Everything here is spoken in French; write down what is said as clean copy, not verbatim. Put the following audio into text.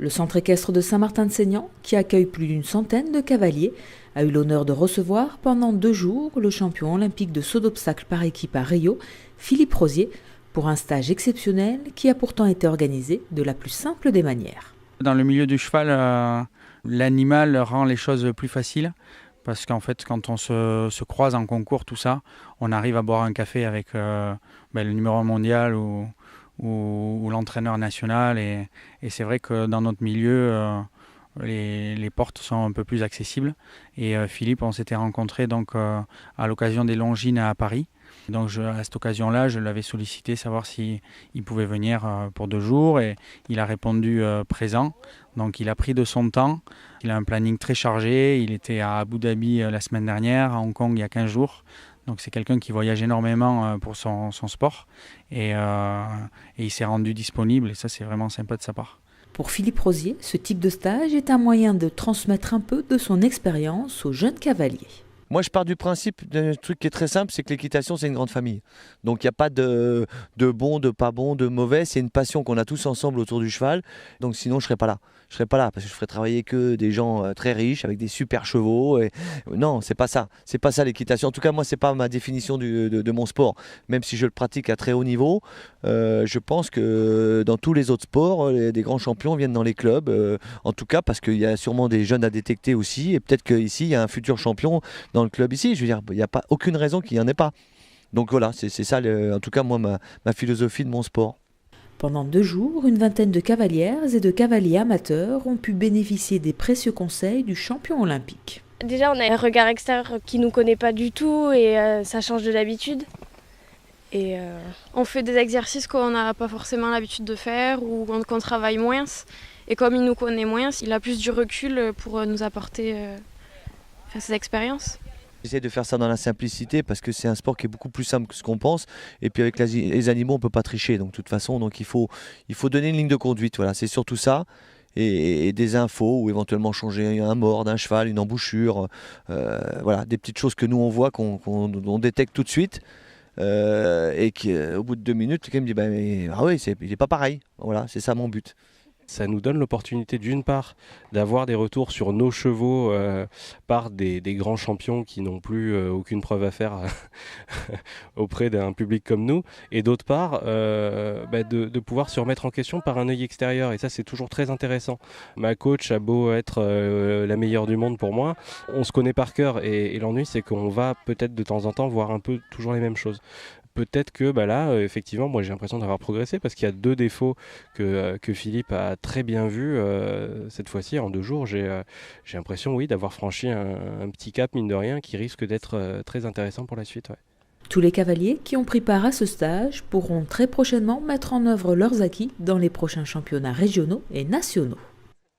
Le centre équestre de Saint-Martin-de-Seignan, qui accueille plus d'une centaine de cavaliers, a eu l'honneur de recevoir pendant 2 jours le champion olympique de saut d'obstacle par équipe à Rio, Philippe Rosier, pour un stage exceptionnel qui a pourtant été organisé de la plus simple des manières. Dans le milieu du cheval, l'animal rend les choses plus faciles parce qu'en fait, quand on se croise en concours, tout ça, on arrive à boire un café avec le numéro 1 mondial ou l'entraîneur national. Et c'est vrai que dans notre milieu, les portes sont un peu plus accessibles. Et Philippe, on s'était rencontrés donc, à l'occasion des Longines à Paris. Donc à cette occasion-là, je l'avais sollicité savoir s'il pouvait venir pour 2 jours et il a répondu présent. Donc il a pris de son temps, il a un planning très chargé, il était à Abu Dhabi la semaine dernière, à Hong Kong il y a 15 jours. Donc c'est quelqu'un qui voyage énormément pour son sport et il s'est rendu disponible et ça c'est vraiment sympa de sa part. Pour Philippe Rosier, ce type de stage est un moyen de transmettre un peu de son expérience aux jeunes cavaliers. Moi, je pars du principe d'un truc qui est très simple, c'est que l'équitation, c'est une grande famille. Donc, il n'y a pas de bon, de pas bon, de mauvais. C'est une passion qu'on a tous ensemble autour du cheval. Donc, sinon, je ne serais pas là. Je ne serais pas là parce que je ferais travailler que des gens très riches avec des super chevaux. Et... Non, c'est pas ça. C'est pas ça l'équitation. En tout cas, moi, c'est pas ma définition de mon sport. Même si je le pratique à très haut niveau, je pense que dans tous les autres sports, des grands champions viennent dans les clubs. En tout cas, parce qu'il y a sûrement des jeunes à détecter aussi. Et peut-être qu'ici, il y a un futur champion dans le club ici. Je veux dire, il n'y a pas aucune raison qu'il n'y en ait pas. Donc voilà, c'est ça, en tout cas, moi, ma philosophie de mon sport. Pendant 2 jours, une vingtaine de cavalières et de cavaliers amateurs ont pu bénéficier des précieux conseils du champion olympique. Déjà, on a un regard extérieur qui ne nous connaît pas du tout et ça change de l'habitude. Et on fait des exercices qu'on n'a pas forcément l'habitude de faire ou qu'on travaille moins. Et comme il nous connaît moins, il a plus du recul pour nous apporter ces expériences. J'essaie de faire ça dans la simplicité parce que c'est un sport qui est beaucoup plus simple que ce qu'on pense. Et puis avec les animaux, on ne peut pas tricher. Donc de toute façon, donc il faut donner une ligne de conduite. Voilà, c'est surtout ça. Et des infos ou éventuellement changer un mors d'un cheval, une embouchure. Voilà, des petites choses que nous on voit, qu'on détecte tout de suite. Et qu'au bout de 2 minutes, quelqu'un me dit ah oui, il n'est pas pareil. Voilà, c'est ça mon but. Ça nous donne l'opportunité d'une part d'avoir des retours sur nos chevaux par des grands champions qui n'ont plus aucune preuve à faire auprès d'un public comme nous, et d'autre part de pouvoir se remettre en question par un œil extérieur, et ça c'est toujours très intéressant. Ma coach a beau être la meilleure du monde pour moi, on se connaît par cœur et l'ennui c'est qu'on va peut-être de temps en temps voir un peu toujours les mêmes choses. Peut-être que là, effectivement, moi j'ai l'impression d'avoir progressé parce qu'il y a 2 défauts que Philippe a très bien vus cette fois-ci. En 2 jours, j'ai l'impression, oui, d'avoir franchi un petit cap, mine de rien, qui risque d'être très intéressant pour la suite. Ouais. Tous les cavaliers qui ont pris part à ce stage pourront très prochainement mettre en œuvre leurs acquis dans les prochains championnats régionaux et nationaux.